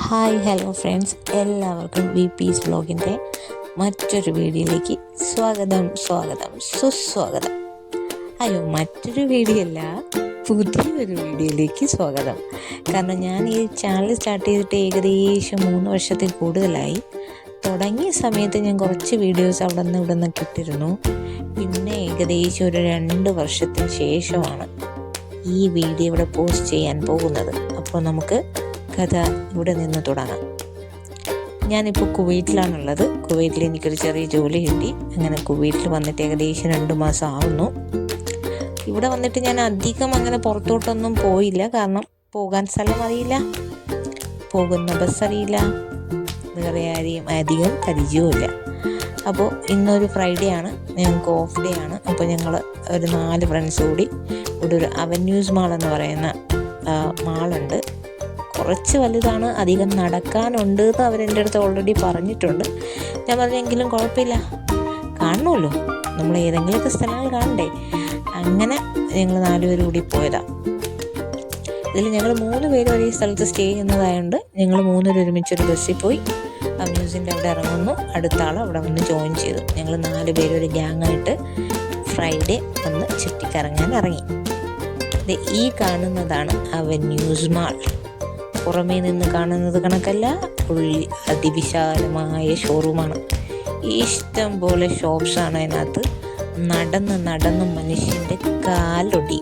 Hi hello friends, എല്ലാവർക്കും V piece വ്ലോഗിൻ്റെ മറ്റൊരു വീഡിയോയിലേക്ക് സുസ്വാഗതം. മറ്റൊരു വീഡിയോ അല്ല, പുതിയൊരു വീഡിയോയിലേക്ക് സ്വാഗതം. കാരണം ഞാൻ ഈ ചാനൽ സ്റ്റാർട്ട് ചെയ്തിട്ട് ഏകദേശം 3 വർഷത്തിൽ കൂടുതലായി. തുടങ്ങിയ സമയത്ത് ഞാൻ കുറച്ച് വീഡിയോസ് അവിടെ നിന്ന് ഇവിടെ നിന്നൊക്കെ ഇട്ടിരുന്നു. പിന്നെ ഏകദേശം ഒരു 2 വർഷത്തിന് ശേഷമാണ് ഈ വീഡിയോ ഇവിടെ പോസ്റ്റ് ചെയ്യാൻ പോകുന്നത്. അപ്പോൾ നമുക്ക് കഥ ഇവിടെ നിന്ന് തുടങ്ങാം. ഞാനിപ്പോൾ കുവൈറ്റിലാണുള്ളത്. കുവൈറ്റിൽ എനിക്കൊരു ചെറിയ ജോലി കിട്ടി. അങ്ങനെ കുവൈറ്റിൽ വന്നിട്ട് ഏകദേശം 2 മാസം ആവുന്നു. ഇവിടെ വന്നിട്ട് ഞാൻ അധികം അങ്ങനെ പുറത്തോട്ടൊന്നും പോയില്ല. കാരണം പോകാൻ സ്ഥലം അറിയില്ല, പോകുന്ന ബസ് അറിയില്ല, വേറെ ആരെയും അധികം പരിചയവുമില്ല. അപ്പോൾ ഇന്നൊരു ഫ്രൈഡേ ആണ്, ഞങ്ങൾക്ക് ഓഫ് ഡേ ആണ്. അപ്പോൾ ഞങ്ങൾ ഒരു 4 ഫ്രണ്ട്സ് കൂടി ഇവിടെ ഒരു അവന്യൂസ് മാൾ എന്ന് പറയുന്ന മാളുണ്ട്. കുറച്ച് വലുതാണ്, അധികം നടക്കാനുണ്ട് എന്ന് അവരെൻ്റെ അടുത്ത് ഓൾറെഡി പറഞ്ഞിട്ടുണ്ട്. ഞാൻ പറഞ്ഞെങ്കിലും കുഴപ്പമില്ല, കാണണമല്ലോ, നമ്മൾ ഏതെങ്കിലുമൊക്കെ സ്ഥലങ്ങൾ കാണണ്ടേ. അങ്ങനെ ഞങ്ങൾ 4 പേര് കൂടി പോയതാണ്. ഇതിൽ ഞങ്ങൾ 3 പേര് ഒരേ സ്ഥലത്ത് സ്റ്റേ ചെയ്യുന്നതായതുകൊണ്ട് ഞങ്ങൾ 3 പേര് ഒരുമിച്ചൊരു ബസ്സിൽ പോയി മ്യൂസിയത്തിൻ്റെ അവിടെ ഇറങ്ങുന്നു. അടുത്ത ആൾ അവിടെ വന്ന് ജോയിൻ ചെയ്തു. ഞങ്ങൾ 4 പേര് ഒരു ഗ്യാങ്ങായിട്ട് ഫ്രൈഡേ വന്ന് ചുറ്റിക്കറങ്ങാൻ ഇറങ്ങി. ഈ കാണുന്നതാണ് അവന്യൂസ് മാൾ. പുറമേ നിന്ന് കാണുന്നത് കണക്കല്ല, ഉള്ളിൽ അതിവിശാലമായ ഷോറൂമാണ്. ഇഷ്ടം പോലെ ഷോപ്സാണ് അതിനകത്ത്. നടന്ന് മനുഷ്യൻ്റെ കാലൊടി.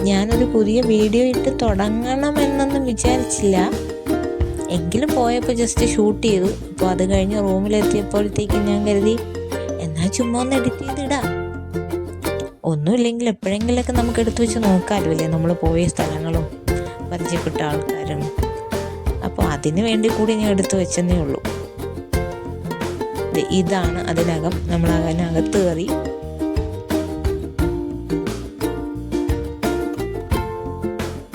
ഞാനൊരു പുതിയ വീഡിയോ ഇട്ട് തുടങ്ങണമെന്നൊന്നും വിചാരിച്ചില്ല. എങ്കിലും പോയപ്പോൾ ജസ്റ്റ് ഷൂട്ട് ചെയ്തു. അപ്പോൾ അത് കഴിഞ്ഞ് റൂമിലെത്തിയപ്പോഴത്തേക്കും ഞാൻ കരുതി എന്നാൽ ചുമ്മാ ഒന്ന് എഡിറ്റ് ചെയ്തിടാം. ഒന്നുമില്ലെങ്കിൽ എപ്പോഴെങ്കിലൊക്കെ നമുക്ക് എടുത്തു വെച്ച് നോക്കാമല്ലോ അല്ലേ, നമ്മൾ പോയ സ്ഥലങ്ങളും പരിചയപ്പെട്ട ആൾക്കാരും. അപ്പോൾ അതിന് വേണ്ടി കൂടി ഞാൻ എടുത്തു വെച്ചെന്നേ ഉള്ളൂ. ഇതാണ് അതിനകം. നമ്മൾ അതിനകത്ത് കയറി.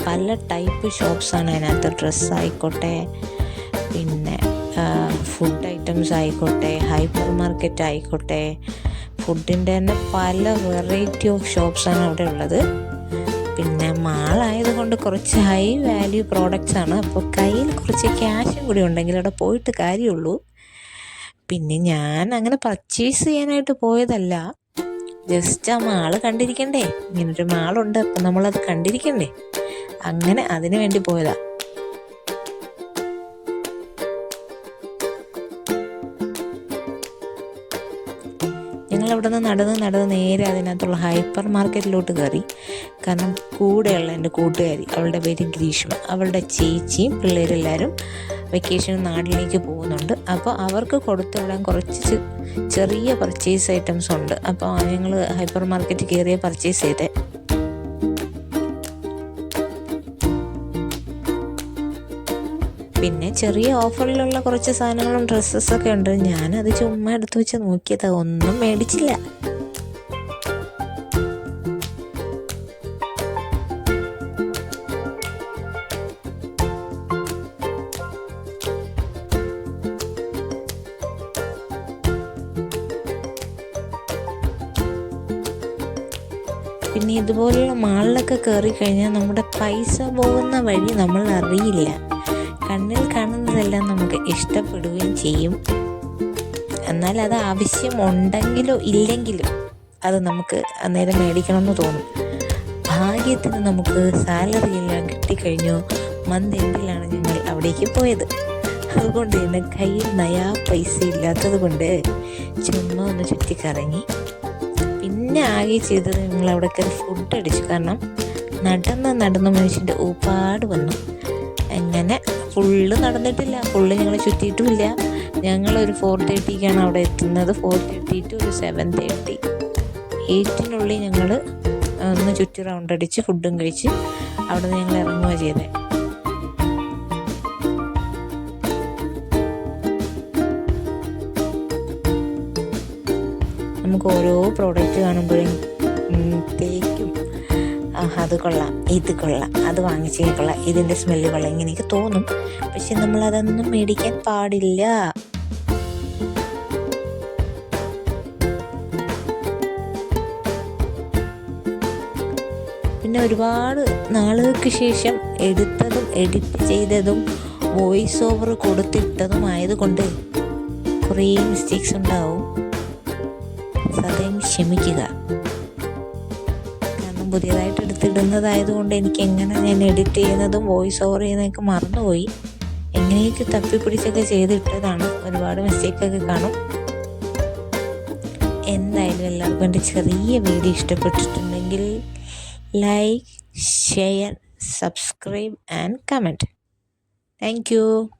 പല ടൈപ്പ് ഷോപ്സാണ് അതിനകത്ത്. ഡ്രസ്സായിക്കോട്ടെ, പിന്നെ ഫുഡ് ഐറ്റംസ് ആയിക്കോട്ടെ, ഹൈപ്പർ മാർക്കറ്റ് ആയിക്കോട്ടെ, ഫുഡിൻ്റെ തന്നെ പല വെറൈറ്റി ഓഫ് ഷോപ്സാണ് അവിടെ ഉള്ളത്. പിന്നെ മാളായതുകൊണ്ട് കുറച്ച് ഹൈ വാല്യൂ പ്രോഡക്റ്റ്സ് ആണ്. അപ്പോൾ കയ്യിൽ കുറച്ച് ക്യാഷും കൂടി ഉണ്ടെങ്കിൽ അവിടെ പോയിട്ട് കാര്യമുള്ളൂ. പിന്നെ ഞാൻ അങ്ങനെ പർച്ചേസ് ചെയ്യാനായിട്ട് പോയതല്ല, ജസ്റ്റ് ആ മാള് കണ്ടിരിക്കണ്ടേ. ഇങ്ങനൊരു മാളുണ്ട്, അപ്പം നമ്മളത് കണ്ടിരിക്കണ്ടേ, അങ്ങനെ അതിനു വേണ്ടി പോയതാ. ഞങ്ങളവിടെ നിന്ന് നടന്ന് നേരെ അതിനകത്തുള്ള ഹൈപ്പർ മാർക്കറ്റിലോട്ട് കയറി. കാരണം കൂടെയുള്ള എൻ്റെ കൂട്ടുകാരി, അവളുടെ പേര് ഗ്രീഷ്മ, അവളുടെ ചേച്ചിയും പിള്ളേരെല്ലാവരും വെക്കേഷൻ നാട്ടിലേക്ക് പോകുന്നുണ്ട്. അപ്പോൾ അവർക്ക് കൊടുത്തുവിടാൻ കുറച്ച് ചെറിയ പർച്ചേസ് ഐറ്റംസ് ഉണ്ട്. അപ്പോൾ ഞങ്ങൾ ഹൈപ്പർ മാർക്കറ്റ് കയറിയ പർച്ചേസ് ചെയ്തേ. പിന്നെ ചെറിയ ഓഫറിലുള്ള കുറച്ച് സാധനങ്ങളും ഡ്രസ്സസൊക്കെ ഉണ്ട്. ഞാനത് ചുമ്മാ എടുത്തു വെച്ച് നോക്കിയതാ, ഒന്നും മേടിച്ചില്ല. പിന്നെ ഇതുപോലുള്ള മാളിലൊക്കെ കയറി കഴിഞ്ഞാൽ നമ്മുടെ പൈസ പോകുന്ന വഴി നമ്മൾ അറിയില്ല. കണ്ണിൽ കാണുന്നതെല്ലാം നമുക്ക് ഇഷ്ടപ്പെടുകയും ചെയ്യും. എന്നാൽ അത് ആവശ്യം ഉണ്ടെങ്കിലോ ഇല്ലെങ്കിലും അത് നമുക്ക് അന്നേരം മേടിക്കണമെന്ന് തോന്നും. ഭാഗ്യത്തിന് നമുക്ക് സാലറി എല്ലാം കിട്ടിക്കഴിഞ്ഞു. മന്ത് എൻഡിലാണ് ഞങ്ങൾ അവിടേക്ക് പോയത്. അതുകൊണ്ട് തന്നെ കയ്യിൽ നയാ പൈസ ഇല്ലാത്തത് കൊണ്ട് ചുമ്മാ ഒന്ന് ചുറ്റിക്കറങ്ങി. പിന്നെ ആകെ ചെയ്തത് ഞങ്ങൾ അവിടെ കയറി ഫുഡ് അടിച്ചു. കാരണം നടന്ന് മനുഷ്യൻ്റെ ഊപ്പാട് വന്നു. അങ്ങനെ ഫുള്ള് നടന്നിട്ടില്ല, ഫുള്ള് ഞങ്ങൾ ചുറ്റിയിട്ടുമില്ല. ഞങ്ങളൊരു 4:30ക്കാണ് അവിടെ എത്തുന്നത്. 4:30 to ഒരു 7:30, 8-നുള്ളിൽ ഞങ്ങൾ ഒന്ന് ചുറ്റി റൗണ്ട് അടിച്ച് ഫുഡും കഴിച്ച് അവിടെ നിന്ന് ഞങ്ങൾ ഇറങ്ങുക ചെയ്തേ. നമുക്ക് ഓരോ പ്രോഡക്റ്റ് കാണുമ്പോഴത്തേക്കും അത് കൊള്ളാം, ഇത് കൊള്ളാം, അത് വാങ്ങിച്ചേ കൊള്ളാം, ഇതിൻ്റെ സ്മെല്ല് കൊള്ളാം, ഇങ്ങനെയൊക്കെ തോന്നും. പക്ഷെ നമ്മളതൊന്നും മേടിക്കാൻ പാടില്ല. പിന്നെ ഒരുപാട് നാളുകൾക്ക് ശേഷം എടുത്തതും എഡിറ്റ് ചെയ്തതും വോയിസ് ഓവർ കൊടുത്തിട്ടതുമായതുകൊണ്ട് കുറേ മിസ്റ്റേക്സ് ഉണ്ടാവും. സദയം ക്ഷമിക്കുക. കാരണം പുതിയതായിട്ട് എടുത്തിടുന്നതായതുകൊണ്ട് എനിക്ക് എങ്ങനെ ഞാൻ എഡിറ്റ് ചെയ്യുന്നതും വോയിസ് ഓവർ ചെയ്യുന്നതൊക്കെ മറന്നുപോയി. എങ്ങനെയൊക്കെ തപ്പിപ്പിടിച്ചൊക്കെ ചെയ്തിട്ടതാണ്. ഒരുപാട് മിസ്റ്റേക്കൊക്കെ കാണും. എന്തായാലും എല്ലാവർക്കും എൻ്റെ ചെറിയ വീഡിയോ ഇഷ്ടപ്പെട്ടിട്ടുണ്ടെങ്കിൽ like, share, subscribe and comment. Thank you.